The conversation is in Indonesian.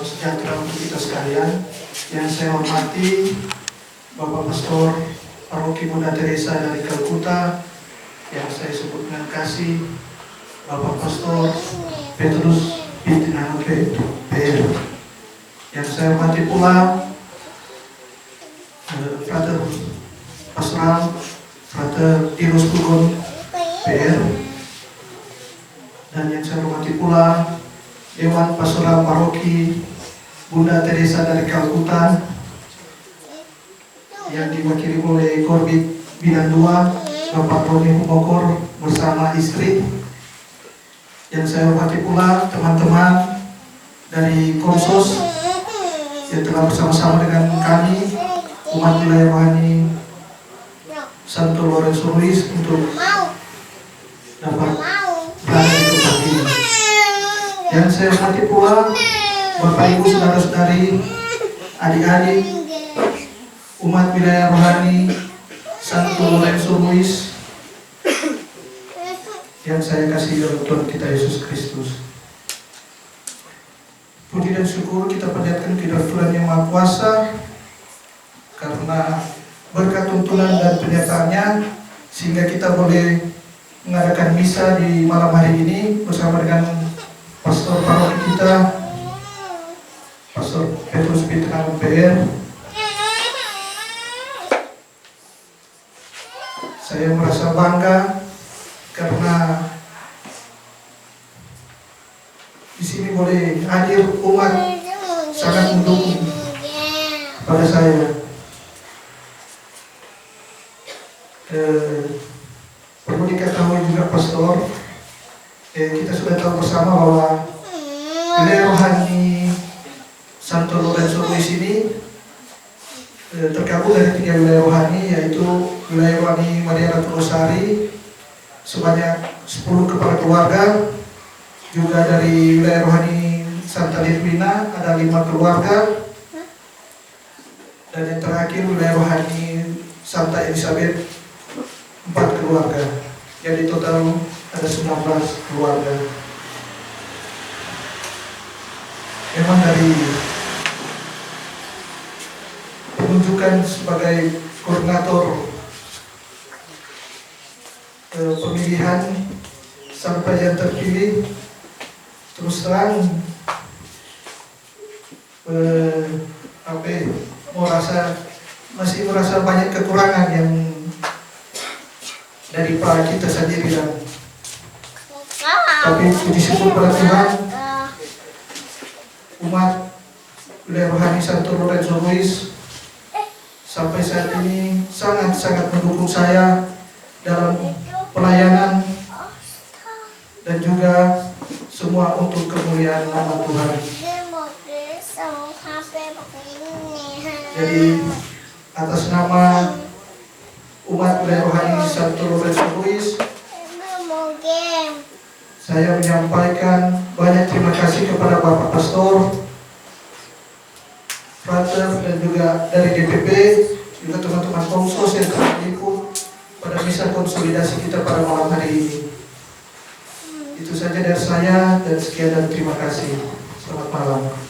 Salam sejahtera untuk kita sekalian. Yang saya hormati Bapak Pastor Paroki Bunda Teresa dari Kalkuta, yang saya sebut dengan kasih Bapak Pastor Petrus Bintinano PR. Yang saya hormati pula Frater Pastoral Frater Dinos Pugon PR. Dan yang saya hormati pula Dewan Pastoral Paroki Bunda Teresa dari Kalkuta, yang diwakili oleh Korbit Bidang 2 Bapak Roni Humokor bersama istri. Yang saya hormati pula teman-teman dari Konsos yang telah bersama-sama dengan kami umat wilayah rohani Santo Lorenzo Ruiz untuk dapat berada di tempat ini. Yang saya hormati pula Bapak Ibu saudara-saudari, adik-adik umat wilayah rohani Santo Lorenzo Ruiz yang saya kasih dalam Tuhan kita Yesus Kristus. Puji dan syukur kita panjatkan kepada Tuhan yang Maha Kuasa, karena berkat tuntunan dan penyertaannya sehingga kita boleh mengadakan misa di malam hari ini bersama dengan Pastor Paroki kita, Pastor Petrus Bintinano PR. Saya merasa bangga karena di sini boleh hadir umat sangat mendukung pada saya. Perlu diketahui juga Pastor, kita sudah tahu bersama bahwa wilayah rohani Santo Lorenzo Ruiz ini tergabung dari 3 wilayah rohani, yaitu wilayah rohani Maria Ratu Rosari sebanyak 10 kepala keluarga, juga dari wilayah rohani Santa Litwina ada 5 keluarga, dan yang terakhir wilayah rohani Santa Elizabeth 4 keluarga. Jadi total ada 19 keluarga. Memang dari penunjukan sebagai koordinator pemilihan sampai yang terpilih, terus terang masih merasa banyak kekurangan yang dari para kita sendiri, dan tapi puji syukur pada Tuhan, umat wilayah rohani Santo Lorenzo Ruiz sampai saat ini sangat-sangat mendukung saya dalam pelayanan dan juga semua untuk kemuliaan nama Tuhan. Jadi atas nama umat wilayah rohani Santo Lorenzo Ruiz, saya menyampaikan banyak terima kasih kepada Bapak Pastor, Frater, dan juga dari DPP, juga teman-teman Konsos yang telah ikut pada misa konsolidasi kita pada malam hari ini. Itu saja dari saya, dan sekian dan terima kasih. Selamat malam.